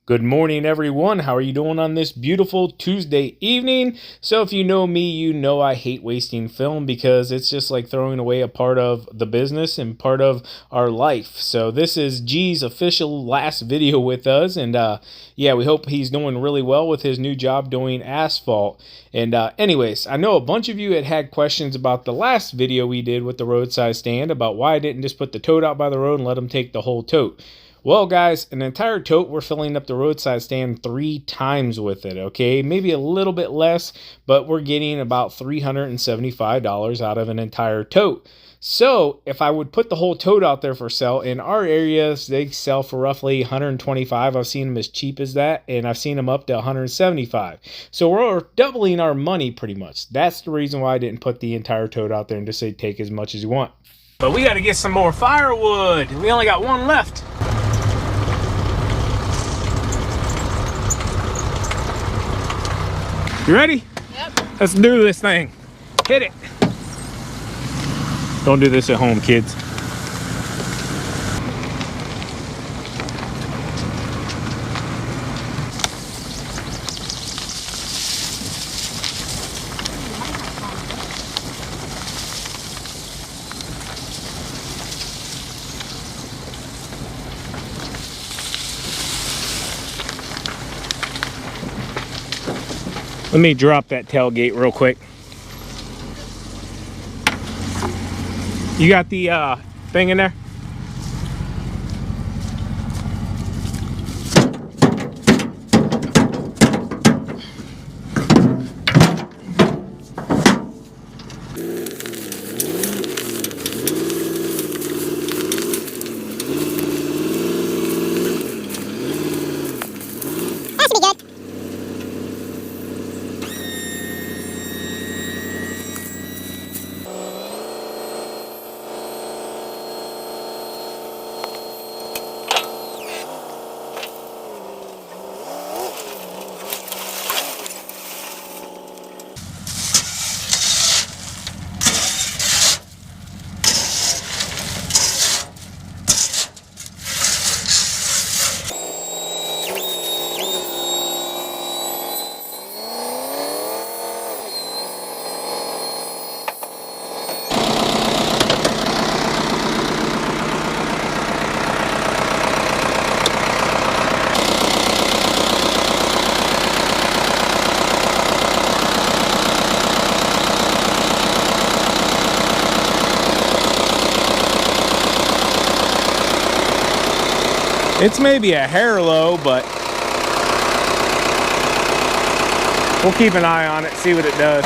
Good morning, everyone. How are you doing on this beautiful Tuesday evening? So if you know me, you know I hate wasting film because it's just like throwing away a part of the business and part of our life. So this is G's official last video with us. And yeah, we hope he's doing really well with his new job doing asphalt. And anyways, I know a bunch of you had questions about the last video we did with the roadside stand about why I didn't just put the tote out by the road and let him take the whole tote. Well, guys, an entire tote, we're filling up the roadside stand 3 times with it, okay? Maybe a little bit less, but we're getting about $375 out of an entire tote. So if I would put the whole tote out there for sale, in our areas, they sell for roughly 125. I've seen them as cheap as that, and I've seen them up to 175. So we're doubling our money pretty much. That's the reason why I didn't put the entire tote out there and just say take as much as you want. But we got to get some more firewood. We only got one left. You ready? Yep. Let's do this thing. Hit it. Don't do this at home, kids. Let me drop that tailgate real quick. You got the thing in there? That should be good. It's maybe a hair low, but we'll keep an eye on it, see what it does.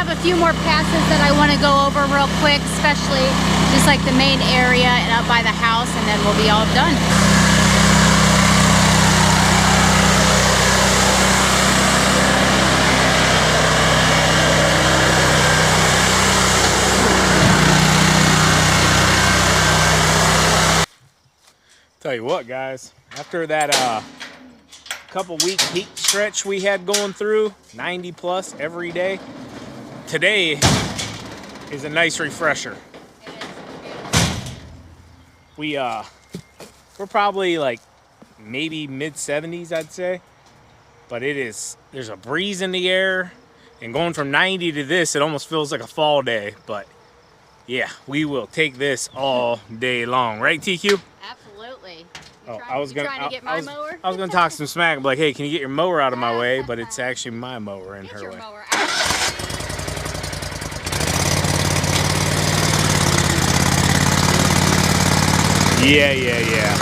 have a few more passes that I want to go over real quick, especially just like the main area and up by the house, and then we'll be all done. Tell you what, guys, after that couple week heat stretch we had going through, 90 plus every day, today is a nice refresher. We're probably like maybe mid 70s, I'd say, but there's a breeze in the air, and going from 90 to this, it almost feels like a fall day. But yeah, we will take this all day long, right, TQ? Absolutely. I was gonna mower? talk some smack, like, hey, can you get your mower out of my way? But it's actually my mower in her way. Yeah.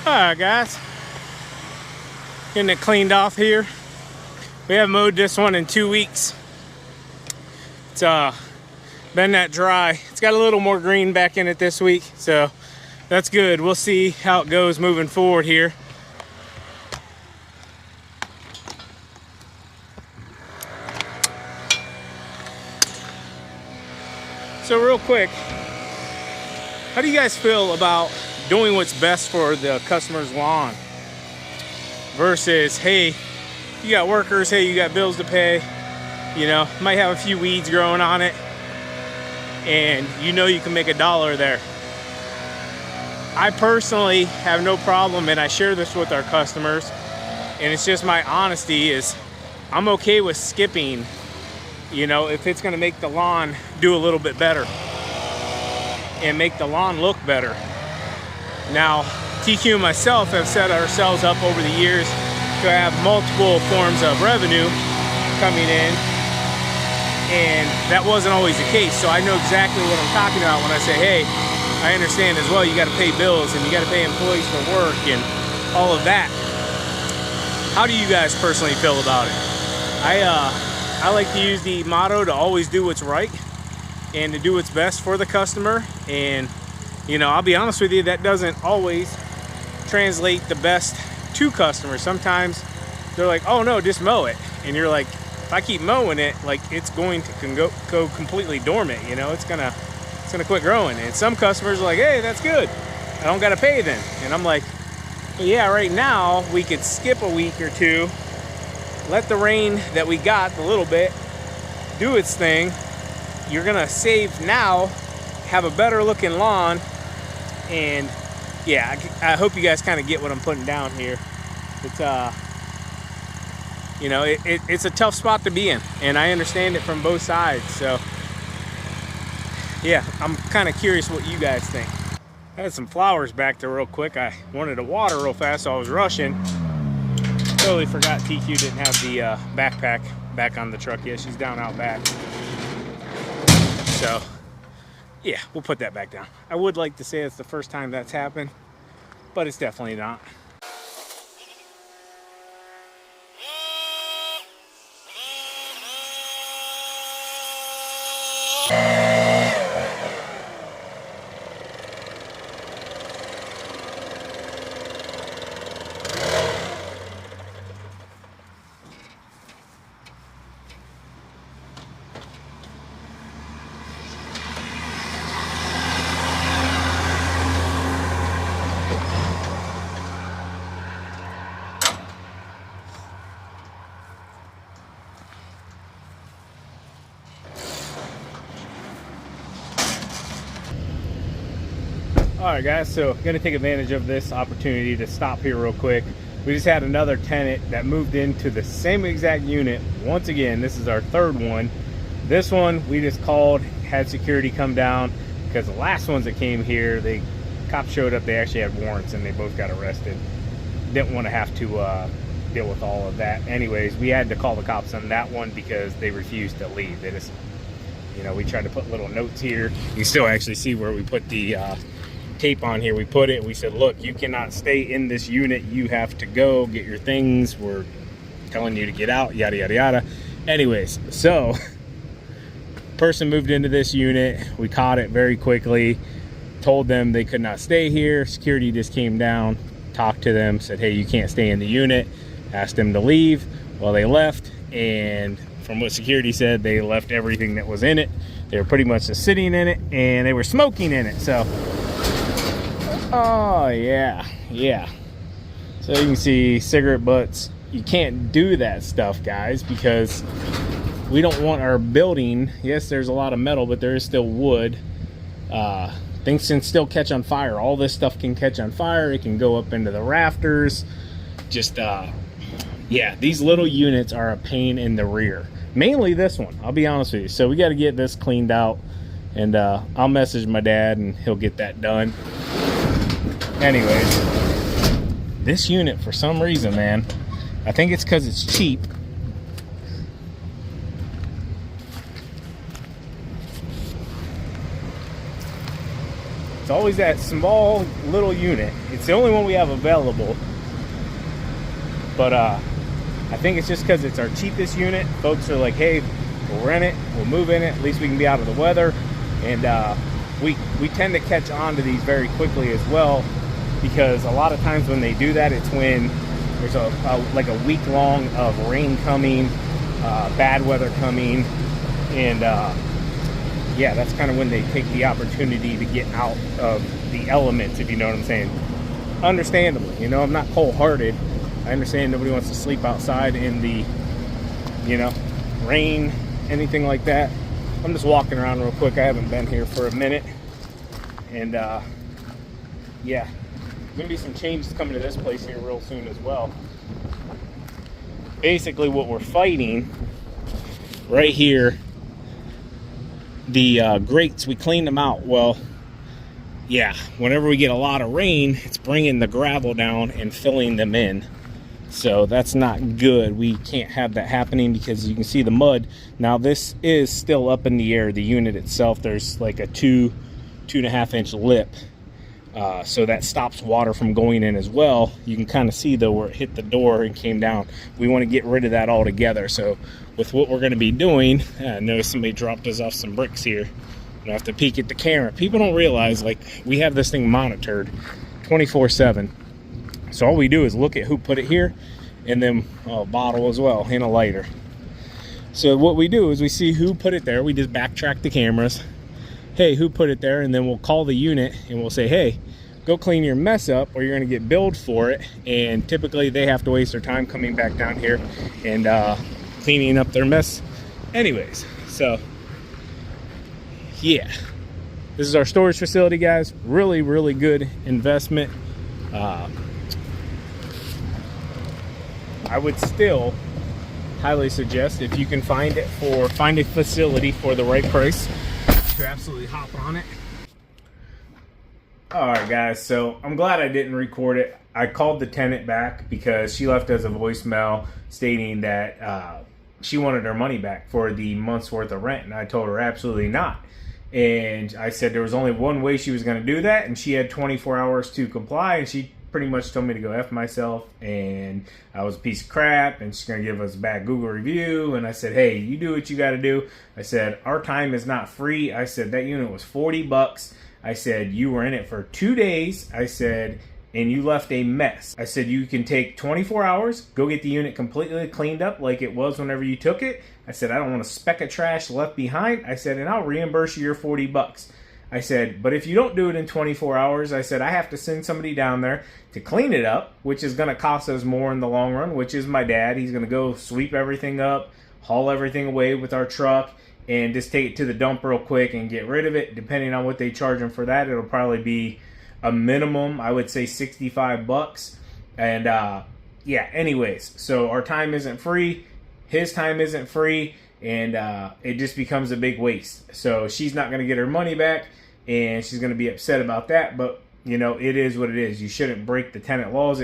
Alright guys, getting it cleaned off here. We haven't mowed this one in 2 weeks. It's been that dry. It's got a little more green back in it this week, so that's good. We'll see how it goes moving forward here. So real quick, how do you guys feel about doing what's best for the customer's lawn versus, hey, you got workers, hey, you got bills to pay, you know, might have a few weeds growing on it, and you know you can make $1 there. I personally have no problem, and I share this with our customers, and it's just my honesty, is I'm okay with skipping, you know, if it's gonna make the lawn do a little bit better and make the lawn look better. Now, TQ and myself have set ourselves up over the years to have multiple forms of revenue coming in, and that wasn't always the case. So I know exactly what I'm talking about when I say, hey, I understand as well, you got to pay bills and you got to pay employees for work and all of that. How do you guys personally feel about it? I like to use the motto to always do what's right and to do what's best for the customer. And you know, I'll be honest with you, that doesn't always translate the best to customers. Sometimes they're like, oh no, just mow it. And you're like, if I keep mowing it, like, it's going to go completely dormant, you know, it's gonna quit growing. And some customers are like, hey, that's good, I don't gotta pay then. And I'm like, well, yeah, right now we could skip a week or two, let the rain that we got a little bit do its thing. You're gonna save now, have a better looking lawn. And yeah, I hope you guys kind of get what I'm putting down here. It's you know, it's a tough spot to be in, and I understand it from both sides. So yeah, I'm kind of curious what you guys think. I had some flowers back there real quick. I wanted to water real fast, so I was rushing. Totally forgot TQ didn't have the backpack back on the truck yet. She's down out back. So yeah, we'll put that back down. I would like to say it's the first time that's happened, but it's definitely not. Alright guys, so gonna take advantage of this opportunity to stop here real quick. We just had another tenant that moved into the same exact unit. Once again, this is our third one. This one we just called, had security come down, because the last ones that came here, cops showed up, they actually had warrants and they both got arrested. Didn't want to have to deal with all of that. Anyways, we had to call the cops on that one because they refused to leave. They just, you know, we tried to put little notes here. You can still actually see where we put the tape on here. We put it, we said, look, you cannot stay in this unit, you have to go get your things, we're telling you to get out, yada yada yada. Anyways, so person moved into this unit, we caught it very quickly, told them they could not stay here. Security just came down, talked to them, said, hey, you can't stay in the unit, asked them to leave. Well, they left, and from what security said, they left everything that was in it. They were pretty much just sitting in it, and they were smoking in it. So oh yeah, yeah. So you can see cigarette butts. You can't do that stuff, guys, because we don't want our building, yes, there's a lot of metal, but there is still wood. Things can still catch on fire. All this stuff can catch on fire. It can go up into the rafters. Just yeah, these little units are a pain in the rear. Mainly this one, I'll be honest with you. So we got to get this cleaned out, and I'll message my dad and he'll get that done. Anyways, this unit, for some reason, man, I think it's because it's cheap. It's always that small little unit. It's the only one we have available. But I think it's just because it's our cheapest unit. Folks are like, hey, we'll rent it, we'll move in it, at least we can be out of the weather. And we tend to catch on to these very quickly as well, because a lot of times when they do that, it's when there's like a week long of rain coming, bad weather coming, and yeah, that's kind of when they take the opportunity to get out of the elements, if you know what I'm saying. Understandably, you know, I'm not cold-hearted. I understand nobody wants to sleep outside in the, you know, rain, anything like that. I'm just walking around real quick. I haven't been here for a minute. And, yeah, gonna be some changes coming to this place here real soon as well. Basically, what we're fighting right here, the grates, we cleaned them out. Well, yeah, whenever we get a lot of rain, it's bringing the gravel down and filling them in. So that's not good. We can't have that happening because you can see the mud. Now this is still up in the air. The unit itself, there's like a 2.5 inch lip. So that stops water from going in as well. You can kind of see though where it hit the door and came down. We want to get rid of that altogether. So with what we're going to be doing, I noticed somebody dropped us off some bricks here. I have to peek at the camera. People don't realize, like, we have this thing monitored 24/7. So all we do is look at who put it here, and then a bottle as well, and a lighter. So what we do is we see who put it there. We just backtrack the cameras. Hey, who put it there? And then we'll call the unit and we'll say, hey, go clean your mess up or you're gonna get billed for it. And typically they have to waste their time coming back down here and cleaning up their mess anyways. So yeah, this is our storage facility, guys. Really, really good investment. I would still highly suggest, if you can find a facility for the right price, to absolutely hop on it. All right, guys, so I'm glad I didn't record it. I called the tenant back because she left us a voicemail stating that she wanted her money back for the month's worth of rent, and I told her absolutely not. And I said there was only one way she was going to do that, and she had 24 hours to comply, and she pretty much told me to go F myself, and I was a piece of crap, and she's going to give us a bad Google review. And I said, hey, you do what you got to do. I said, our time is not free. I said, that unit was $40. I said, you were in it for 2 days. I said, and you left a mess. I said, you can take 24 hours, go get the unit completely cleaned up like it was whenever you took it. I said, I don't want a speck of trash left behind. I said, and I'll reimburse you your $40. I said, but if you don't do it in 24 hours, I said, I have to send somebody down there to clean it up, which is going to cost us more in the long run, which is my dad. He's going to go sweep everything up, haul everything away with our truck, and just take it to the dump real quick and get rid of it. Depending on what they charge him for that, it'll probably be a minimum, I would say $65. And yeah, anyways, so our time isn't free. His time isn't free. And it just becomes a big waste. So she's not going to get her money back, and she's going to be upset about that. But, you know, it is what it is. You shouldn't break the tenant laws.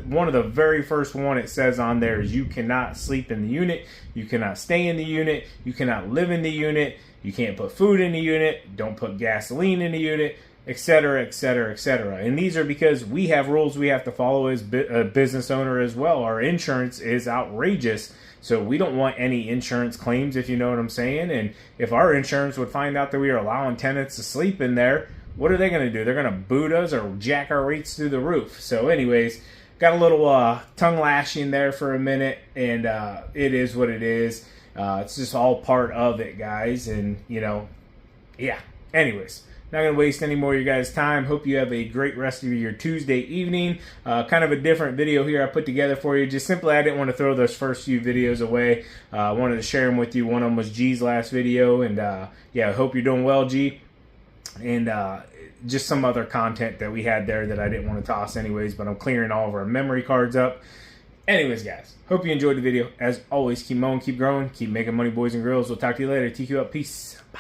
One of the very first one it says on there is you cannot sleep in the unit. You cannot stay in the unit. You cannot live in the unit. You can't put food in the unit. Don't put gasoline in the unit, etc., etc., etc. And these are because we have rules we have to follow as a business owner as well. Our insurance is outrageous. So we don't want any insurance claims, if you know what I'm saying. And if our insurance would find out that we are allowing tenants to sleep in there, what are they going to do? They're going to boot us or jack our rates through the roof. So anyways, got a little tongue lashing there for a minute, and it is what it is. It's just all part of it, guys. And, you know, yeah. Anyways, not going to waste any more of your guys' time. Hope you have a great rest of your Tuesday evening. Kind of a different video here I put together for you. Just simply, I didn't want to throw those first few videos away. I wanted to share them with you. One of them was G's last video. And yeah, I hope you're doing well, G. And just some other content that we had there that I didn't want to toss anyways. But I'm clearing all of our memory cards up. Anyways, guys, hope you enjoyed the video. As always, keep mowing, keep growing, keep making money, boys and girls. We'll talk to you later. TQ up. Peace. Bye.